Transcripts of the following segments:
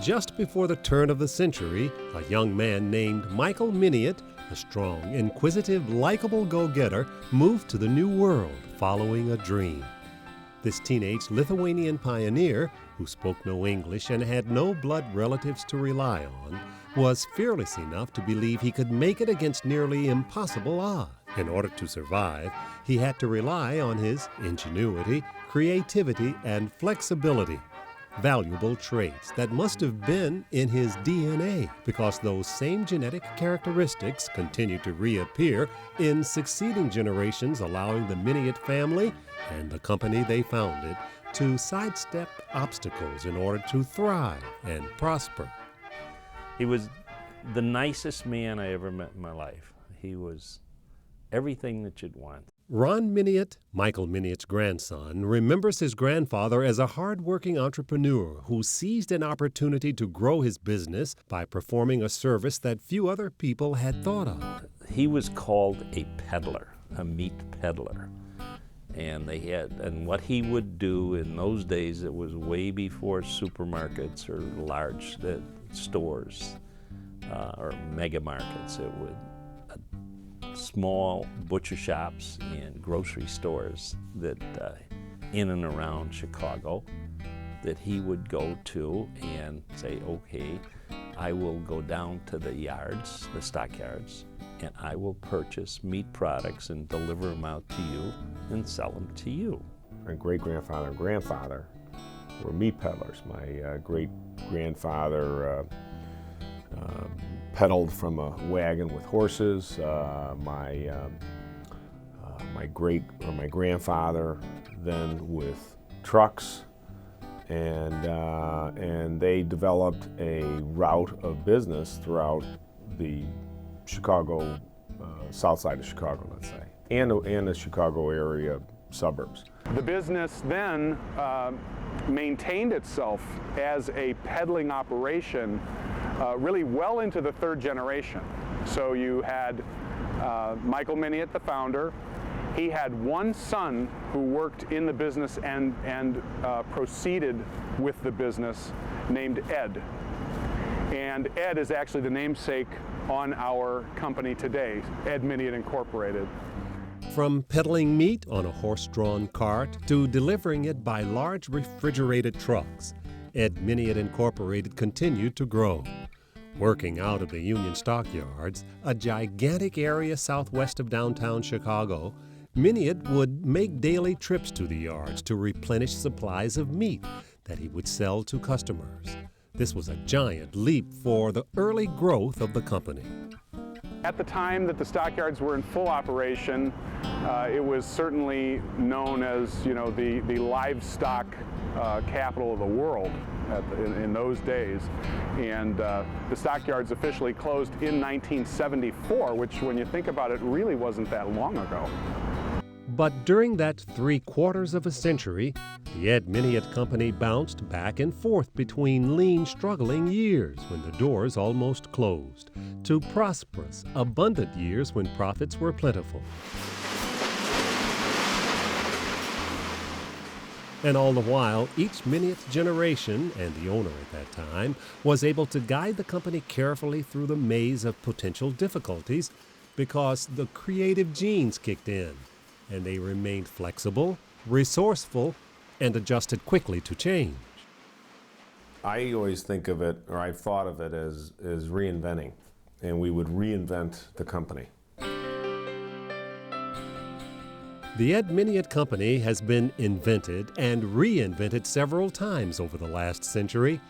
Just before the turn of the century, a young man named Michael Miniat, a strong, inquisitive, likable go-getter, moved to the New World following a dream. This teenage Lithuanian pioneer, who spoke no English and had no blood relatives to rely on, was fearless enough to believe he could make it against nearly impossible odds. In order to survive, he had to rely on his ingenuity, creativity, and flexibility. Valuable traits that must have been in his DNA, because those same genetic characteristics continue to reappear in succeeding generations, allowing the Miniat family and the company they founded to sidestep obstacles in order to thrive and prosper. He was the nicest man I ever met in my life. He was everything that you'd want. Ron Miniat, Michael Miniat's grandson, remembers his grandfather as a hard-working entrepreneur who seized an opportunity to grow his business by performing a service that few other people had thought of. He was called a peddler, a meat peddler. And what he would do in those days, it was way before supermarkets or large stores or mega markets. It would small butcher shops and grocery stores that in and around Chicago that he would go to and say, okay, I will go down to the yards, the stockyards, and I will purchase meat products and deliver them out to you and sell them to you. My great-grandfather and grandfather were meat peddlers. My great-grandfather peddled from a wagon with horses. My grandfather then with trucks, and they developed a route of business throughout the Chicago, south side of Chicago, let's say, and the Chicago area suburbs. The business then maintained itself as a peddling operation really well into the third generation. So you had Michael Miniat, the founder. He had one son who worked in the business and proceeded with the business, named Ed. And Ed is actually the namesake on our company today, Ed Miniat Incorporated. From peddling meat on a horse-drawn cart to delivering it by large refrigerated trucks, Ed Miniat Incorporated continued to grow. Working out of the Union Stockyards, a gigantic area southwest of downtown Chicago, Miniat would make daily trips to the yards to replenish supplies of meat that he would sell to customers. This was a giant leap for the early growth of the company. At the time that the stockyards were in full operation, it was certainly known as, the livestock capital of the world in those days. And the stockyards officially closed in 1974, which, when you think about it, really wasn't that long ago. But during that 3/4 of a century, the Ed Miniat Company bounced back and forth between lean, struggling years when the doors almost closed, to prosperous, abundant years when profits were plentiful. And all the while, each Miniat generation, and the owner at that time, was able to guide the company carefully through the maze of potential difficulties because the creative genes kicked in, and they remained flexible, resourceful, and adjusted quickly to change. I always think of it, or I've thought of it as reinventing, and we would reinvent the company. The Ed Miniat Company has been invented and reinvented several times over the last century.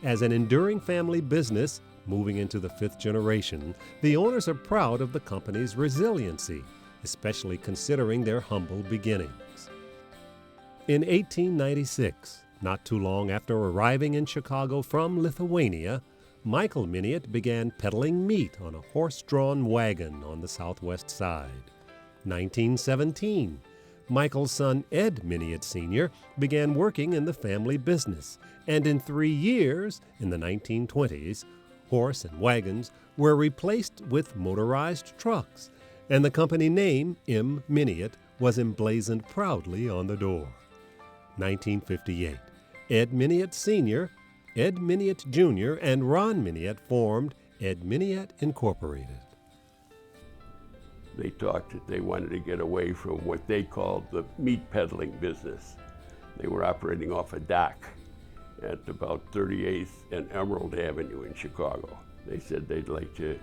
As an enduring family business, moving into the 5th generation, the owners are proud of the company's resiliency, especially considering their humble beginnings. In 1896, not too long after arriving in Chicago from Lithuania, Michael Miniat began peddling meat on a horse-drawn wagon on the southwest side. 1917, Michael's son Ed Miniat Sr. began working in the family business, and in 3 years, in the 1920s, horse and wagons were replaced with motorized trucks, and the company name, M. Miniat, was emblazoned proudly on the door. 1958, Ed Miniat Sr., Ed Miniat Jr. and Ron Miniat formed Ed Miniat Incorporated. They talked that they wanted to get away from what they called the meat peddling business. They were operating off a dock at about 38th and Emerald Avenue in Chicago. They said they'd like to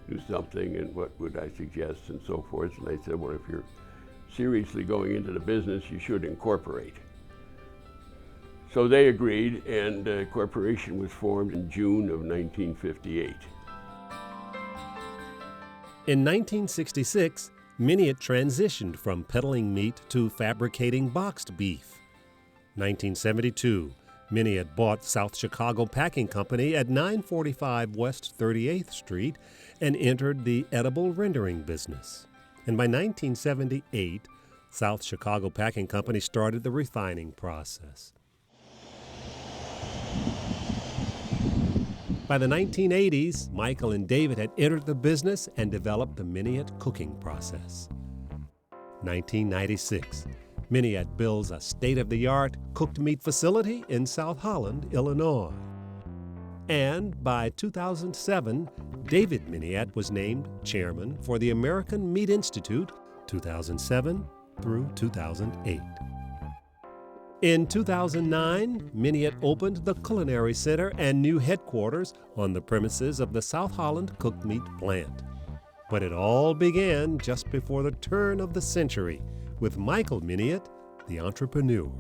do something, and what would I suggest, and so forth. And they said, well, if you're seriously going into the business, you should incorporate. So they agreed, and a corporation was formed in June of 1958. In 1966, Miniat transitioned from peddling meat to fabricating boxed beef. 1972, Miniat bought South Chicago Packing Company at 945 West 38th Street and entered the edible rendering business. And by 1978, South Chicago Packing Company started the refining process. By the 1980s, Michael and David had entered the business and developed the Miniat cooking process. 1996, Miniat builds a state-of-the-art cooked meat facility in South Holland, Illinois. And by 2007, David Miniat was named chairman for the American Meat Institute 2007 through 2008. In 2009, Miniat opened the Culinary Center and new headquarters on the premises of the South Holland cooked meat plant. But it all began just before the turn of the century with Michael Miniat, the entrepreneur.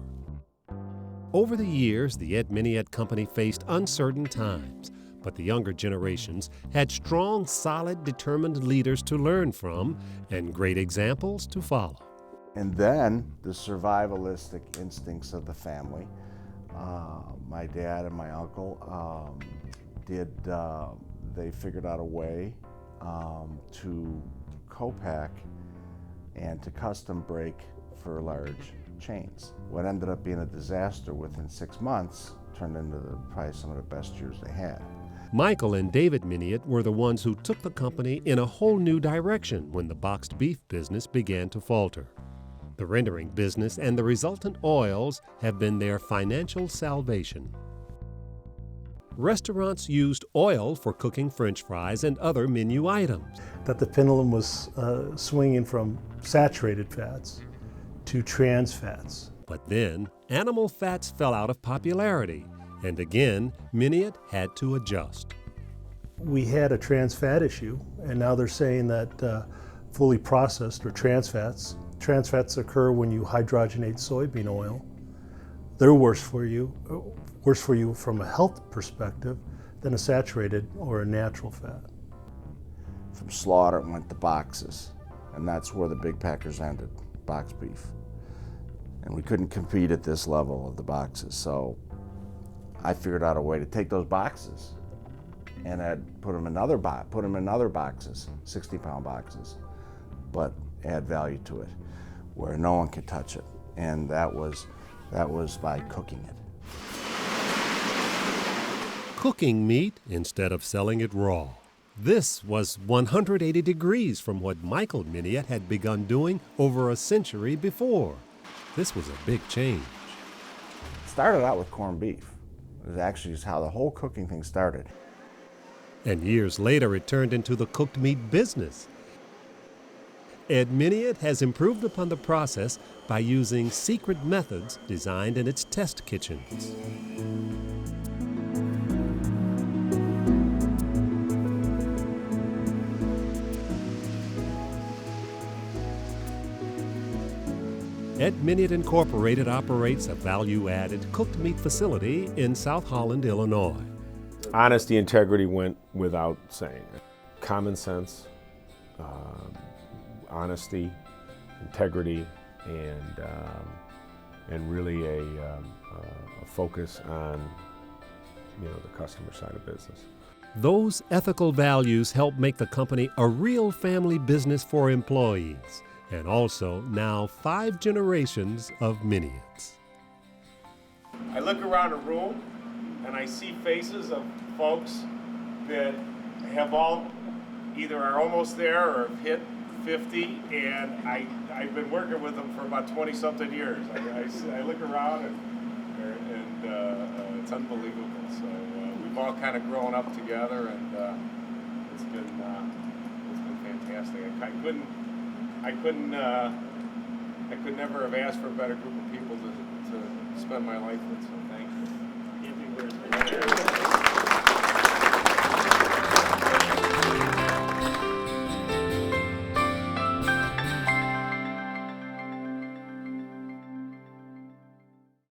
Over the years, the Ed Miniat Company faced uncertain times, but the younger generations had strong, solid, determined leaders to learn from and great examples to follow. And then the survivalistic instincts of the family. My dad and my uncle they figured out a way to co-pack and to custom break for large chains. What ended up being a disaster within 6 months turned into probably some of the best years they had. Michael and David Miniat were the ones who took the company in a whole new direction when the boxed beef business began to falter. The rendering business and the resultant oils have been their financial salvation. Restaurants used oil for cooking French fries and other menu items. That the pendulum was swinging from saturated fats to trans fats. But then, animal fats fell out of popularity, and again, Miniat had to adjust. We had a trans fat issue, and now they're saying that fully processed or trans fats occur when you hydrogenate soybean oil. They're worse for you from a health perspective than a saturated or a natural fat. From slaughter it went to boxes, and that's where the big packers ended, boxed beef. And we couldn't compete at this level of the boxes, so I figured out a way to take those boxes and I'd put them in other boxes, 60-pound boxes, but add value to it where no one could touch it, and that was by cooking it. Cooking meat instead of selling it raw. This was 180 degrees from what Michael Miniat had begun doing over a century before. This was a big change. It started out with corned beef. It was actually just how the whole cooking thing started. And years later, it turned into the cooked meat business. Ed Miniat has improved upon the process by using secret methods designed in its test kitchens. Ed Miniat Incorporated operates a value-added cooked meat facility in South Holland, Illinois. Honesty, integrity went without saying. Common sense, honesty, integrity, and really a focus on the customer side of business. Those ethical values help make the company a real family business for employees, and also now 5 generations of Miniats. I look around a room and I see faces of folks that have all either are almost there or have hit 50, and I've been working with them for about 20-something years. I look around and it's unbelievable. So we've all kind of grown up together, and it's been fantastic. I could never have asked for a better group of people to spend my life with. So thank you.